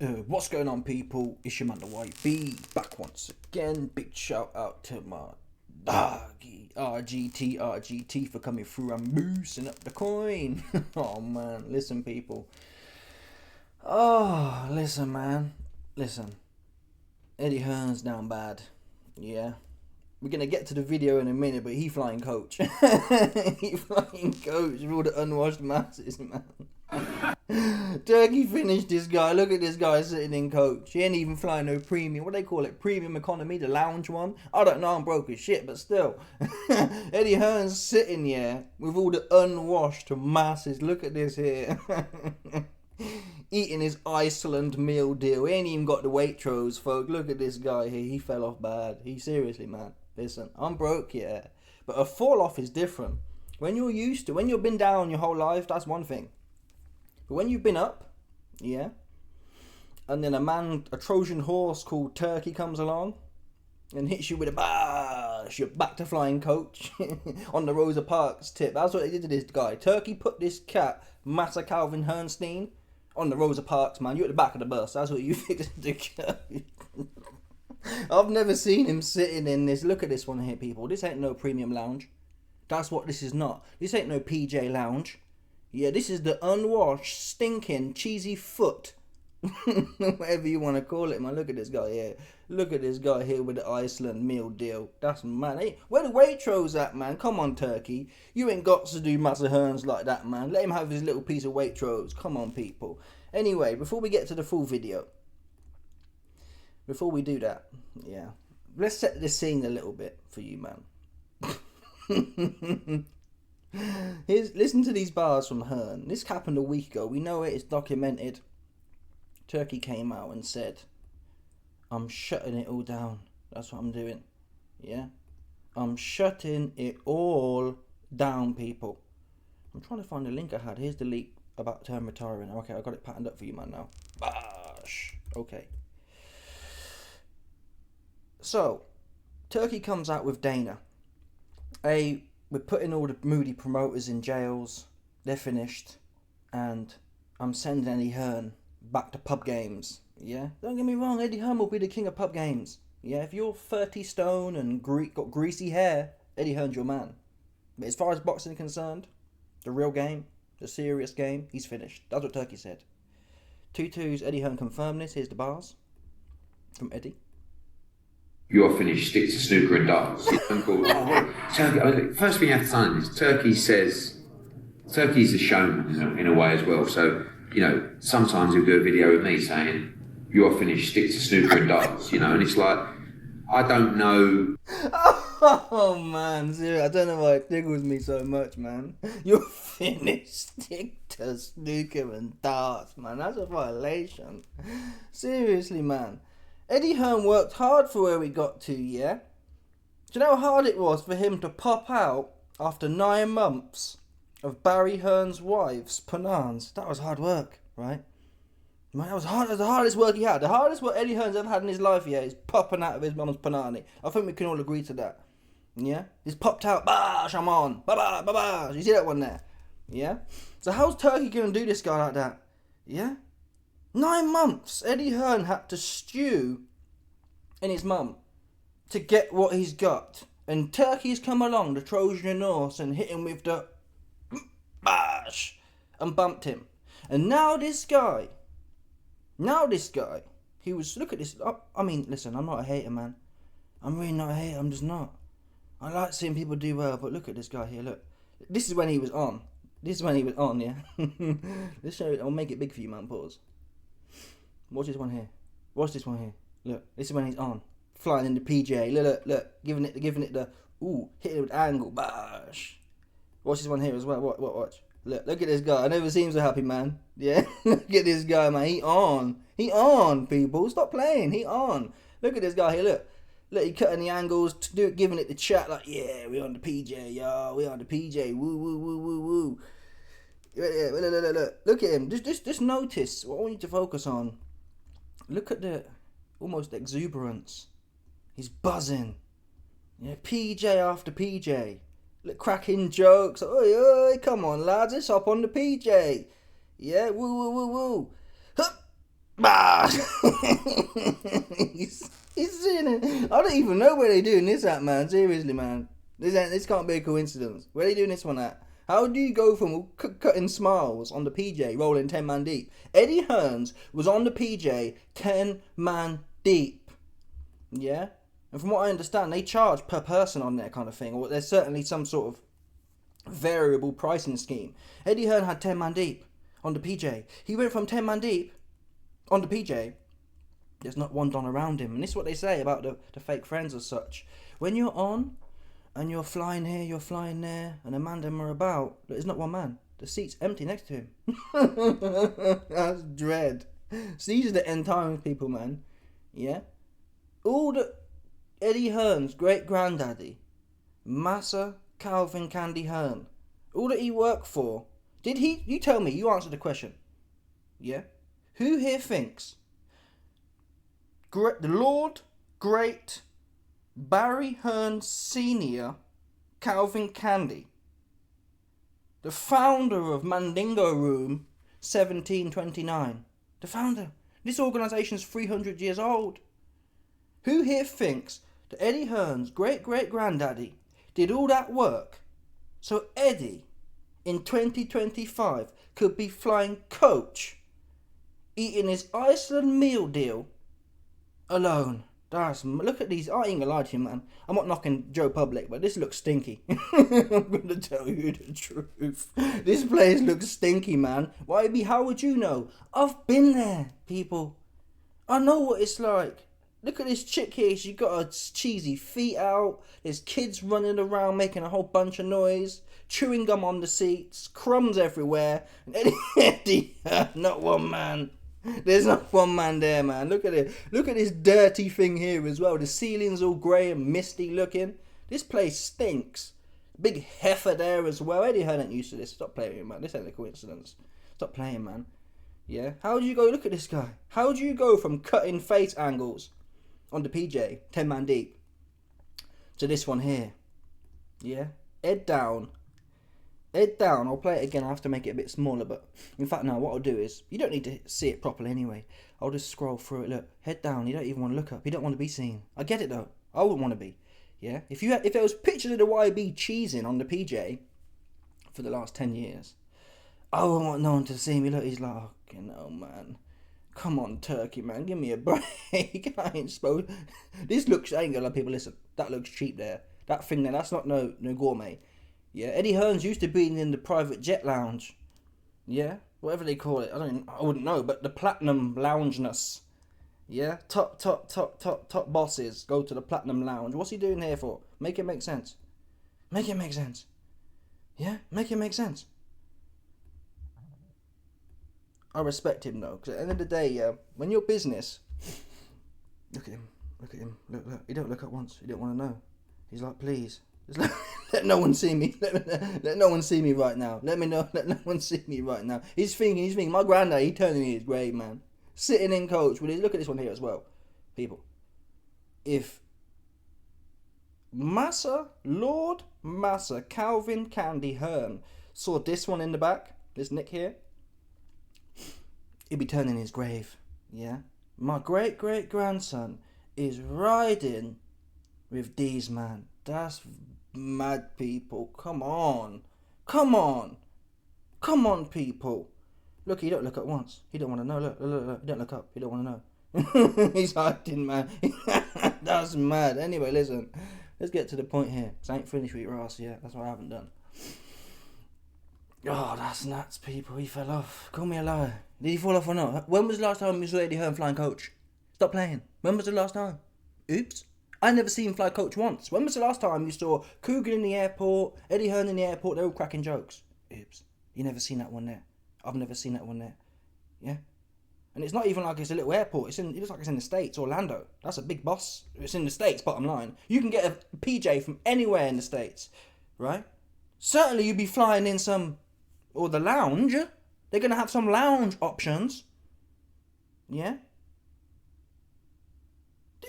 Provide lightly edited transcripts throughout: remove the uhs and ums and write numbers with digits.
What's going on, people? It's your man the YB back once again. Big shout out to my doggy RGT for coming through and boosting up the coin. Oh man, listen people. Oh, listen man, listen. Eddie Hearn's down bad. Yeah, we're gonna get to the video in a minute, but he flying coach. He flying coach with all the unwashed masses, man. Turkey finished this guy. Look at this guy sitting in coach. He ain't even flying no premium. What they call it? Premium economy, the lounge one. I don't know. I'm broke as shit, but still. Eddie Hearn's sitting here with all the unwashed masses. Look at this here. Eating his Iceland meal deal. He ain't even got the Waitrose, folks. Look at this guy here. He fell off bad. He seriously, man. Listen, I'm broke, yeah. But a fall off is different. When you're used to, when you've been down your whole life, that's one thing. But when you've been up, yeah, and then a Trojan horse called Turkey comes along and hits you with a bash, you're back to flying coach on the Rosa Parks tip. That's what they did to this guy. Turkey put this cat, Massa Calvin Hernstein, on the Rosa Parks, man. You're at the back of the bus. That's what you fixed to go. I've never seen him sitting in this. Look at this one here, people. This ain't no premium lounge. That's what this is not. This ain't no PJ lounge. Yeah, this is the unwashed, stinking, cheesy foot. Whatever you want to call it, man. Look at this guy here. Look at this guy here with the Iceland meal deal. That's man. Hey, where the Waitrose at, man? Come on, Turkey. You ain't got to do Massa Hearns like that, man. Let him have his little piece of Waitrose. Come on, people. Anyway, before we get to the full video, before we do that, yeah, let's set the scene a little bit for you, man. Listen to these bars from Hearn. This happened a week ago. We know it. It's documented. Turkey came out and said, I'm shutting it all down. That's what I'm doing. Yeah? I'm shutting it all down, people. I'm trying to find the link I had. Here's the leak about him retiring. Okay, I got it patterned up for you, man, now. Bash. Okay. So, Turkey comes out with Dana. We're putting all the moody promoters in jails. They're finished. And I'm sending Eddie Hearn back to pub games. Yeah? Don't get me wrong, Eddie Hearn will be the king of pub games. Yeah? If you're 30 stone and got greasy hair, Eddie Hearn's your man. But as far as boxing is concerned, the real game, the serious game, he's finished. That's what Turkey said. 2-2's Eddie Hearn confirmed this. Here's the bars from Eddie. You're finished, stick to snooker and darts. Turkey, first thing you have to understand is Turkey says, Turkey's a showman in a way as well. So, you know, sometimes he'll do a video with me saying, you're finished, stick to snooker and darts, you know, and it's like, I don't know. Oh man, seriously, I don't know why it tickles me so much, man. You're finished, stick to snooker and darts, man. That's a violation. Seriously, man. Eddie Hearn worked hard for where we got to, yeah? Do you know how hard it was for him to pop out after 9 months of Barry Hearn's wife's panans? That was hard work, right? Man, that was hard. That was the hardest work he had. The hardest work Eddie Hearn's ever had in his life, yeah, is popping out of his mum's panani. I think we can all agree to that. Yeah? He's popped out, bash, I'm on, ba-ba, ba-ba. You see that one there? Yeah? So how's Turkey going to do this guy like that? Yeah? 9 months, Eddie Hearn had to stew in his mum to get what he's got. And Turkey's come along, the Trojan horse, and hit him with the bash and bumped him. And now this guy, he was, look at this. I mean, listen, I'm not a hater, man. I'm really not a hater, I'm just not. I like seeing people do well, but look at this guy here, look. This is when he was on. Yeah. Let's show it, I'll make it big for you, man, pause. Watch this one here. Look, this is when he's on. Flying in the PJ. Look. Giving it the, hitting it with angle. Bash. Watch this one here as well. Watch. Look at this guy. I never seen so happy, man. Yeah? Look at this guy, man. He on, people. Stop playing. He on. Look at this guy here, look. Look, he cutting the angles, giving it the chat like, yeah, we on the PJ, yo. We on the PJ. Woo. Yeah, look at him. Just notice what I want you to focus on. Look at the almost exuberance. He's buzzing. Yeah, PJ after PJ. Look, cracking jokes. Oi, come on, lads, let's hop on the PJ. Yeah, woo. Hup. Bah! he's in it. I don't even know where they're doing this at, man. Seriously, man. This can't be a coincidence. Where are they doing this one at? How do you go from cutting smiles on the PJ, rolling 10 man deep? Eddie Hearns was on the PJ 10 man deep. Yeah? And from what I understand, they charge per person on there kind of thing. Or there's certainly some sort of variable pricing scheme. Eddie Hearn had 10 man deep on the PJ. He went from 10 man deep on the PJ. There's not one don around him. And this is what they say about the fake friends as such. When you're on and you're flying here, you're flying there, and a man them are about, there's not one man. The seat's empty next to him. That's dread. So these are the end times people, man. Yeah? All the Eddie Hearn's great granddaddy, Massa Calvin Candy Hearn, all that he worked for, did he, you tell me, you answer the question. Yeah? Who here thinks the Lord Great Barry Hearn Sr. Calvin Candy, the founder of Mandingo Room 1729, the founder, this organisation's 300 years old. Who here thinks that Eddie Hearn's great-great-granddaddy did all that work so Eddie in 2025 could be flying coach, eating his Iceland meal deal alone? Look at these. I ain't gonna lie to you, man. I'm not knocking Joe Public, but this looks stinky. I'm gonna tell you the truth. This place looks stinky, man. How would you know? I've been there, people. I know what it's like. Look at this chick here. She got her cheesy feet out. There's kids running around making a whole bunch of noise. Chewing gum on the seats. Crumbs everywhere. And Eddie, not one man. There's not one man there, man. Look at it. Look at this dirty thing here as well. The ceiling's all grey and misty looking. This place stinks. Big heifer there as well. Eddie Hearn ain't used to this. Stop playing, man. This ain't a coincidence. Stop playing, man. Yeah? How do you go? Look at this guy. How do you go from cutting face angles on the PJ, 10 man deep, to this one here? Yeah? Head down. Head down. I'll play it again. I have to make it a bit smaller, but in fact, no, what I'll do is, you don't need to see it properly anyway. I'll just scroll through it. Look, head down. You don't even want to look up. You don't want to be seen. I get it though. I wouldn't want to be. Yeah? If there was pictures of the YB cheesing on the PJ for the last 10 years, I wouldn't want no one to see me. Look, he's like, oh, no, man. Come on, Turkey, man. Give me a break. I ain't supposed. This looks, I ain't gonna let people listen. That looks cheap there. That thing there, that's not no gourmet. Yeah, Eddie Hearn's used to being in the private jet lounge. Yeah, whatever they call it. I wouldn't know, but the platinum loungeness. Yeah, top bosses go to the platinum lounge. What's he doing here for? Make it make sense. Make it make sense. Yeah, make it make sense. I respect him though, because at the end of the day, yeah, when you're business, look at him. Look. He don't look at once. He don't want to know. He's like, please. Let no one see me. Let no one see me right now. Let no one see me right now. He's thinking, my granddad, he turning in his grave, man. Sitting in coach with his, look at this one here as well. People. If Lord Massa Calvin Candy Hearn saw this one in the back, this Nick here, he'd be turning his grave. Yeah? My great-great-grandson is riding with these, man. That's mad, people. Come on, people. Look, he don't look at once. He don't want to know. Look. He don't look up. He don't want to know. He's hiding, man. That's mad. Anyway, listen. Let's get to the point here. 'Cause I ain't finished with your ass yet. That's what I haven't done. Oh, that's nuts, people. He fell off. Call me a liar. Did he fall off or not? When was the last time you saw Eddie Hearn flying coach? Stop playing. When was the last time? Oops. I never seen him fly coach once. When was the last time you saw Coogan in the airport, Eddie Hearn in the airport, they're all cracking jokes? Oops. You never seen that one there. I've never seen that one there. Yeah? And it's not even like it's a little airport. It looks like it's in the States, Orlando. That's a big boss. It's in the States, bottom line. You can get a PJ from anywhere in the States. Right? Certainly you'd be flying in or the lounge. They're going to have some lounge options. Yeah?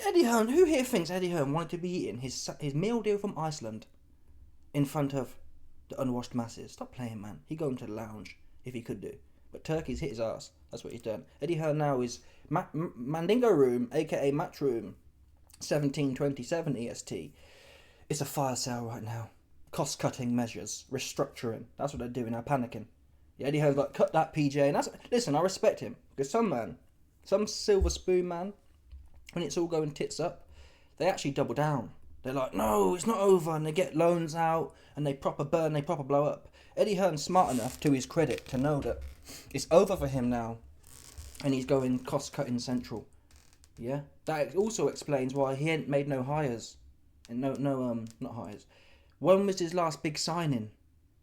Eddie Hearn, who here thinks Eddie Hearn wanted to be eating his meal deal from Iceland in front of the unwashed masses? Stop playing, man. He'd go into the lounge if he could do. But Turkey's hit his ass. That's what he's done. Eddie Hearn now is Mandingo Room, aka Matchroom, 1727 EST. It's a fire sale right now. Cost-cutting measures, restructuring. That's what they're doing. They're panicking. Yeah, Eddie Hearn's like, cut that PJ. And listen, I respect him. Because some silver spoon man, when it's all going tits up, they actually double down. They're like, no, it's not over. And they get loans out and they proper burn, they proper blow up. Eddie Hearn's smart enough, to his credit, to know that it's over for him now. And he's going cost-cutting central. Yeah? That also explains why he ain't made no hires. And not hires. When was his last big signing?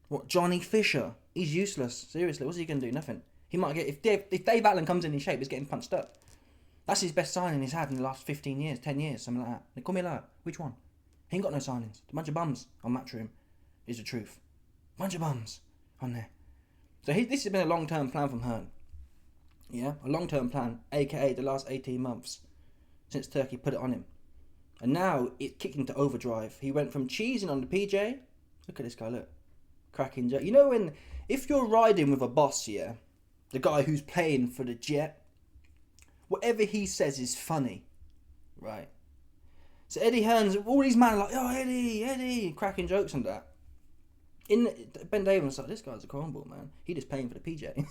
What, Johnny Fisher? He's useless. Seriously, what's he going to do? Nothing. He might get... If Dave Allen comes in shape, he's getting punched up. That's his best signing he's had in the last 15 years, 10 years, something like that. They call me a liar. Which one? He ain't got no signings. A bunch of bums on Matchroom is the truth. Bunch of bums on there. So this has been a long-term plan from Hearn. Yeah, a long-term plan, a.k.a. the last 18 months since Turkey put it on him. And now it kicked into overdrive. He went from cheesing on the PJ. Look at this guy, look. Cracking joke. You know if you're riding with a boss, yeah, the guy who's paying for the jet, whatever he says is funny, right? So Eddie Hearn's, all these men are like, oh, Eddie, cracking jokes and that. Ben Davis was like, this guy's a cornball, man. He just paying for the PJ.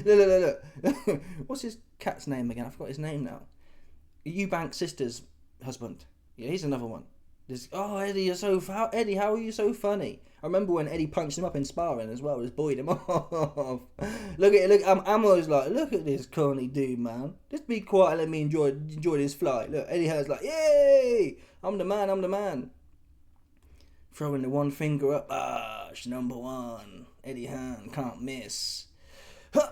Look. What's his cat's name again? I forgot his name now. Eubank's sister's husband. Yeah, he's another one. Eddie, you're so... Eddie, how are you so funny? I remember when Eddie punched him up in sparring as well. Just buoyed him off. Look, Ammo's like, look at this corny dude, man. Just be quiet and let me enjoy this flight. Look, Eddie Hearn's like, yay! I'm the man. Throwing the one finger up. It's number one. Eddie Hearn can't miss. Huh.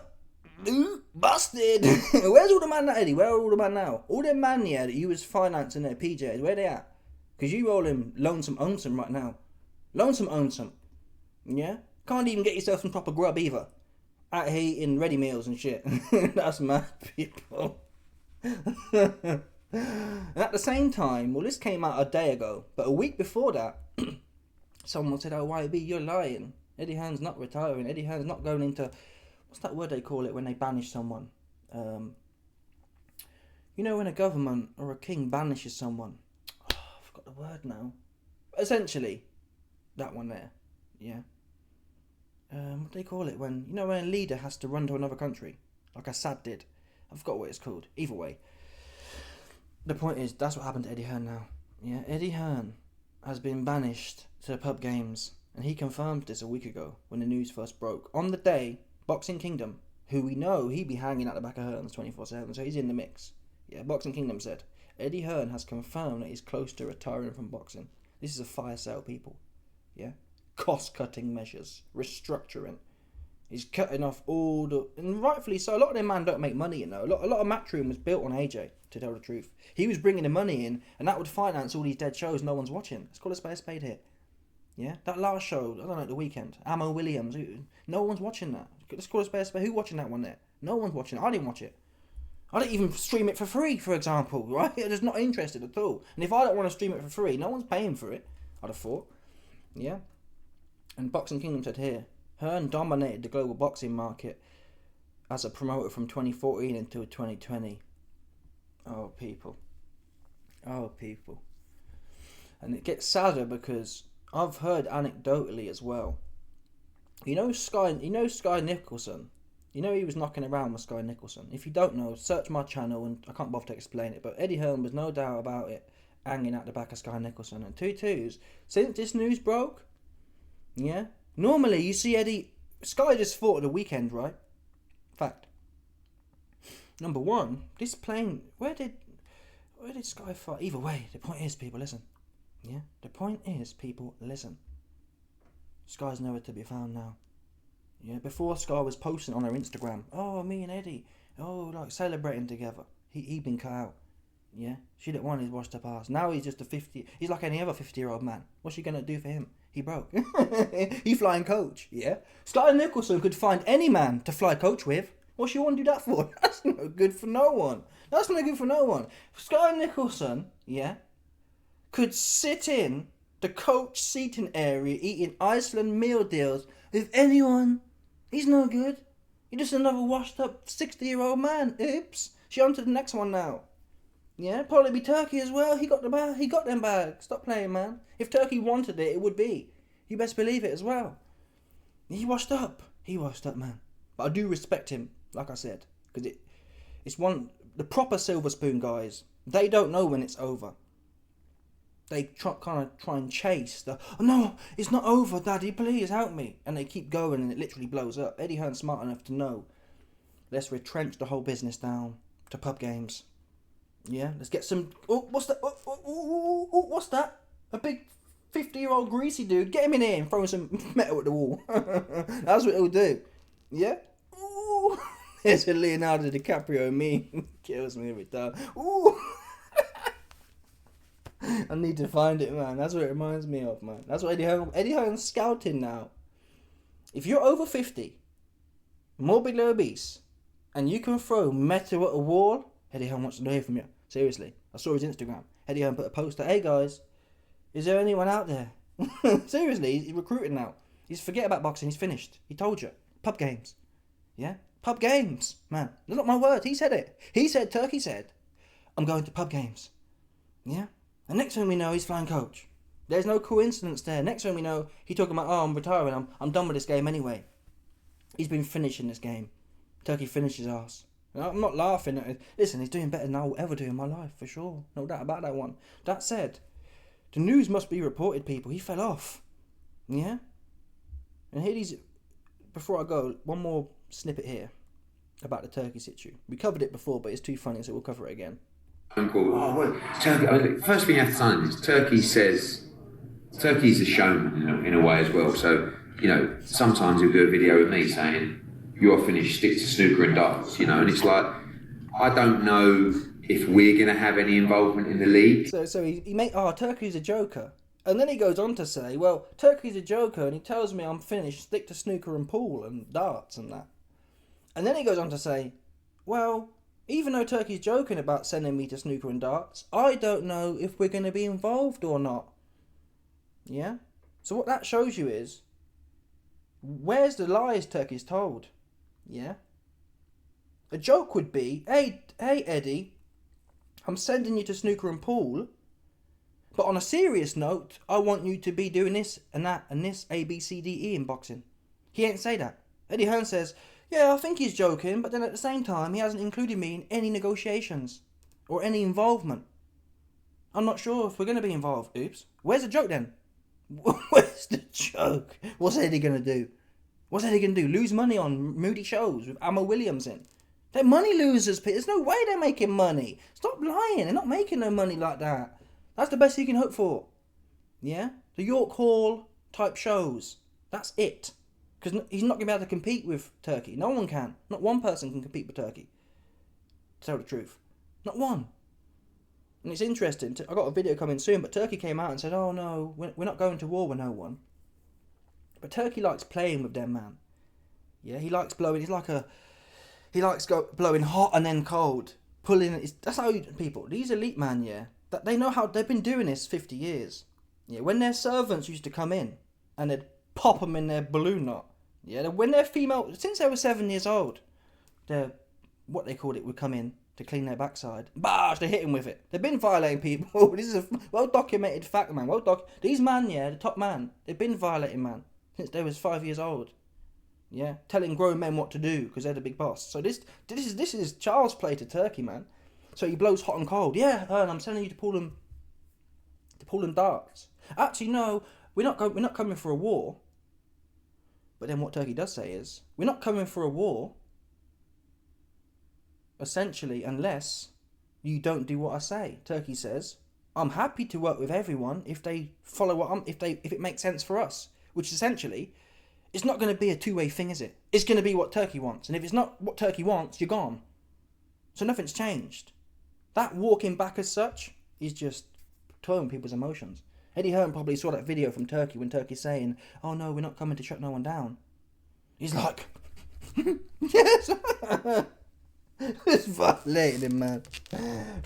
Busted. Where's all the man now, Eddie? Where are all the man now? All them man, yeah, that you was financing their PJs, where they at? Because you rolling lonesome onesome right now. Lonesome onesome. Yeah? Can't even get yourself some proper grub either. Out here eating ready meals and shit. That's mad, people. And at the same time, well, this came out a day ago, but a week before that, someone said, oh, YB, you're lying. Eddie Hearn's not retiring. Eddie Hearn's not going into... What's that word they call it when they banish someone? You know when a government or a king banishes someone? Oh, I forgot the word now. Essentially, that one there. Yeah. What do they call it when... You know when a leader has to run to another country? Like Assad did. I forgot what it's called. Either way. The point is, that's what happened to Eddie Hearn now. Yeah, Eddie Hearn has been banished to pub games. And he confirmed this a week ago when the news first broke. On the day... Boxing Kingdom, who we know he be hanging at the back of Hearns 24/7, so he's in the mix. Yeah, Boxing Kingdom said, Eddie Hearn has confirmed that he's close to retiring from boxing. This is a fire sale, people. Yeah? Cost-cutting measures. Restructuring. He's cutting off all the... And rightfully so, a lot of them man don't make money, you know. A lot of Matchroom was built on AJ, to tell the truth. He was bringing the money in, and that would finance all these dead shows no one's watching. Let's call a spade here. Yeah, that last show, I don't know, the weekend, Ammo Williams, no one's watching that. Let's call a spade. Who's watching that one there? No one's watching it. I didn't watch it. I didn't even stream it for free, for example, right? I'm just not interested at all. And if I don't want to stream it for free, no one's paying for it, I'd have thought. Yeah. And Boxing Kingdom said here, Hearn dominated the global boxing market as a promoter from 2014 until 2020. Oh, people. And it gets sadder because... I've heard anecdotally as well. You know Sky Nicholson? You know he was knocking around with Sky Nicholson. If you don't know, search my channel and I can't bother to explain it. But Eddie Hearn was no doubt about it, hanging at the back of Sky Nicholson. And 2-2s, since this news broke, yeah, normally you see Eddie... Sky just fought at the weekend, right? Fact. Number one, this plane... Where did Sky fight? Either way, the point is, people, listen. Yeah, the point is, people, listen. Sky's nowhere to be found now. Yeah, before Sky was posting on her Instagram, oh, me and Eddie, oh, like celebrating together. He been cut out. Yeah, she didn't want his washed up ass. Now he's just he's like any other 50-year-old man. What's she gonna do for him? He broke. He flying coach, yeah? Sky Nicholson could find any man to fly coach with. What she want to do that for? That's not good for no one. Sky Nicholson, yeah, could sit in the coach seating area eating Iceland meal deals with anyone. He's no good. You're just another washed up 60-year-old man. Oops. She on to the next one now. Yeah, probably be Turkey as well. He got the bag. He got them bags. Stop playing, man. If Turkey wanted it, it would be. You best believe it as well. He washed up. He washed up, man. But I do respect him, like I said, because it's the proper silver spoon guys. They don't know when it's over. They kind of try and chase the, oh no, it's not over, Daddy, please help me. And they keep going and it literally blows up. Eddie Hearn's smart enough to know, let's retrench the whole business down to pub games. Yeah, let's get some, what's that? What's that? A big 50-year-old greasy dude. Get him in here and throw some metal at the wall. That's what he'll do. Yeah? Ooh. There's a Leonardo DiCaprio meme. Kills me every time. Ooh. I need to find it, man. That's what it reminds me of, man. That's what Eddie Hearn's scouting now. If you're over 50, morbidly obese, and you can throw metal at a wall, Eddie Hearn wants to hear from you. Seriously. I saw his Instagram. Eddie Hearn put a post hey guys, is there anyone out there? Seriously, he's recruiting now. He's forget about boxing, he's finished. He told you. Pub games. Yeah? Pub games, man. That's not my word. He said it. Turkey said, I'm going to pub games. Yeah? And next thing we know, he's flying coach. There's no coincidence there. Next thing we know, he's talking about, I'm retiring. I'm done with this game anyway. He's been finishing this game. Turkey finished his ass. I'm not laughing at it. Listen, he's doing better than I will ever do in my life, for sure. No doubt about that one. That said, the news must be reported, people. He fell off. Yeah? And here these... Before I go, one more snippet here about the Turkey situation. We covered it before, but it's too funny, so we'll cover it again. Turkey, first thing you have to sign is Turkey says Turkey's a showman in a way as well. So, sometimes he'll do a video with me saying, you're finished, stick to snooker and darts, and it's like, I don't know if we're going to have any involvement in the league. So he made, Turkey's a joker. And then he goes on to say, well, Turkey's a joker and he tells me I'm finished, stick to snooker and pool and darts and that. And then he goes on to say, well, even though Turkey's joking about sending me to snooker and darts, I don't know if we're going to be involved or not. Yeah? So what that shows you is, where's the lies Turkey's told? Yeah? A joke would be, hey Eddie, I'm sending you to snooker and pool, but on a serious note, I want you to be doing this and that and this A, B, C, D, E in boxing. He ain't say that. Eddie Hearn says, yeah, I think he's joking, but then at the same time, he hasn't included me in any negotiations or any involvement. I'm not sure if we're going to be involved. Oops. Where's the joke then? Where's the joke? What's Eddie going to do? What's Eddie going to do? Lose money on moody shows with Amma Williams in? They're money losers, Pete. There's no way they're making money. Stop lying. They're not making no money like that. That's the best he can hope for. Yeah? The York Hall type shows. That's it. Because he's not going to be able to compete with Turkey. No one can. Not one person can compete with Turkey. To tell the truth. Not one. And it's interesting. I got a video coming soon, but Turkey came out and said, oh no, we're not going to war with no one. But Turkey likes playing with them, man. Yeah, he likes blowing. He likes blowing hot and then cold. Pulling. That's how people. These elite man, yeah. They know how they've been doing this 50 years. Yeah, when their servants used to come in and they'd pop them in their balloon knot. Yeah, when they're female, since they were 7 years old, what they called it would come in to clean their backside. Bash, they hit him with it. They've been violating people. This is a well documented fact, man. These man, yeah, the top man, they've been violating man since they was 5 years old. Yeah, telling grown men what to do because they're the big boss. So this is child's play to Turkey, man. So he blows hot and cold. Yeah, and I'm telling you to pull them darts. Actually, no, we're not coming for a war. But then what Turkey does say is, we're not coming for a war, essentially, unless you don't do what I say. Turkey says, I'm happy to work with everyone if they follow if it makes sense for us. Which essentially, it's not going to be a two-way thing, is it? It's going to be what Turkey wants. And if it's not what Turkey wants, you're gone. So nothing's changed. That walking back as such is just towing people's emotions. Eddie Hearn probably saw that video from Turkey when Turkey's saying, oh no, we're not coming to shut no one down. He's like, yes. It's violating him, man.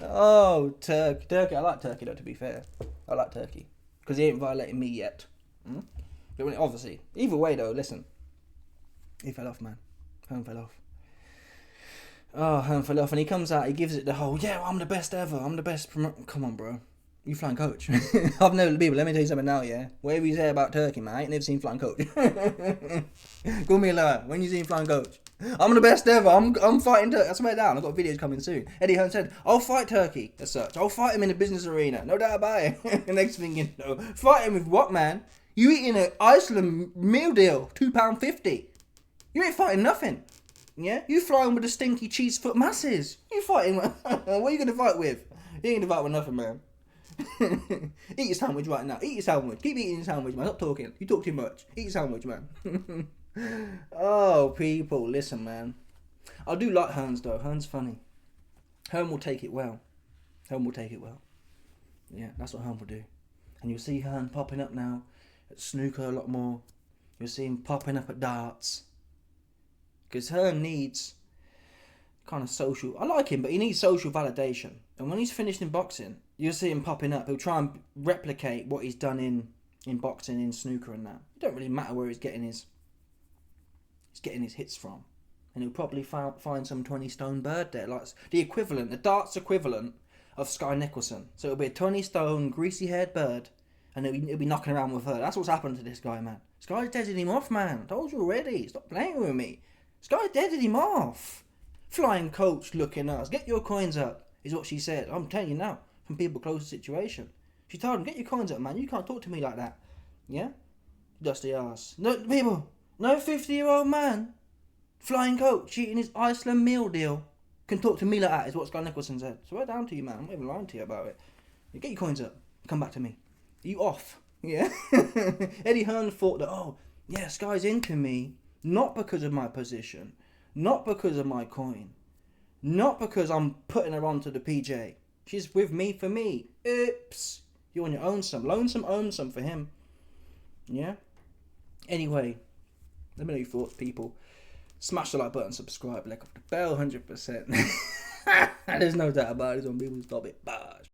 Oh, Turkey. I like Turkey, though, to be fair. I like Turkey. Because he ain't violating me yet. But obviously, either way, though, listen. He fell off, man. Hearn fell off. Oh, Hearn fell off, and he comes out, he gives it the whole, yeah, I'm the best ever, I'm the best Come on, bro. You flying coach. I've never, people, let me tell you something now, yeah? Whatever you say about Turkey, man, I ain't never seen flying coach. Call me a liar. When you seen flying coach? I'm the best ever. I'm fighting Turkey. I swear down. I've got videos coming soon. Eddie Hearn said, I'll fight Turkey as such. I'll fight him in the business arena. No doubt about it. The next thing you know, fight him with what, man? You eating an Iceland meal deal, £2.50. You ain't fighting nothing. Yeah? You flying with the stinky cheese foot masses. You fighting, what are you going to fight with? You ain't going to fight with nothing, man. Eat your sandwich right now. Eat your sandwich. Keep eating your sandwich, man. Stop talking. You talk too much. Eat your sandwich, man. Oh, people, listen, man. I do like Hearn's though. Hearn's funny. Hearn will take it well. Hearn will take it well. Yeah, that's what Hearn will do. And you'll see Hearn popping up now at snooker a lot more. You'll see him popping up at darts. Because Hearn needs kind of social... I like him, but he needs social validation. And when he's finished in boxing, you'll see him popping up. He'll try and replicate what he's done in boxing, in snooker and that. It don't really matter where he's getting his hits from. And he'll probably find some 20-stone bird there. Like the equivalent, the darts equivalent of Sky Nicholson. So it'll be a 20-stone, greasy-haired bird. And he'll be knocking around with her. That's what's happened to this guy, man. Sky's deaded him off, man. I told you already. Stop playing with me. Sky deaded him off. Flying coach looking us. Get your coins up, is what she said. I'm telling you now, from people close to the situation. She told him, get your coins up, man. You can't talk to me like that. Yeah? Dusty ass. No, people, no 50-year-old man, flying coach, eating his Iceland meal deal, can talk to me like that, is what Sky Nicholson said. So we're down to you, man. I'm not even lying to you about it. You get your coins up. Come back to me. Are you off? Yeah? Eddie Hearn thought that, oh, yeah, Sky's into me. Not because of my position, not because of my coin, not because I'm putting her onto the PJ. She's with me for me. Oops. You're on your own some. Lonesome own some for him. Yeah? Anyway, let me know your thoughts, people. Smash the like button, subscribe, like up the bell, 100%. There's no doubt about it. It's on people's topic. Bye.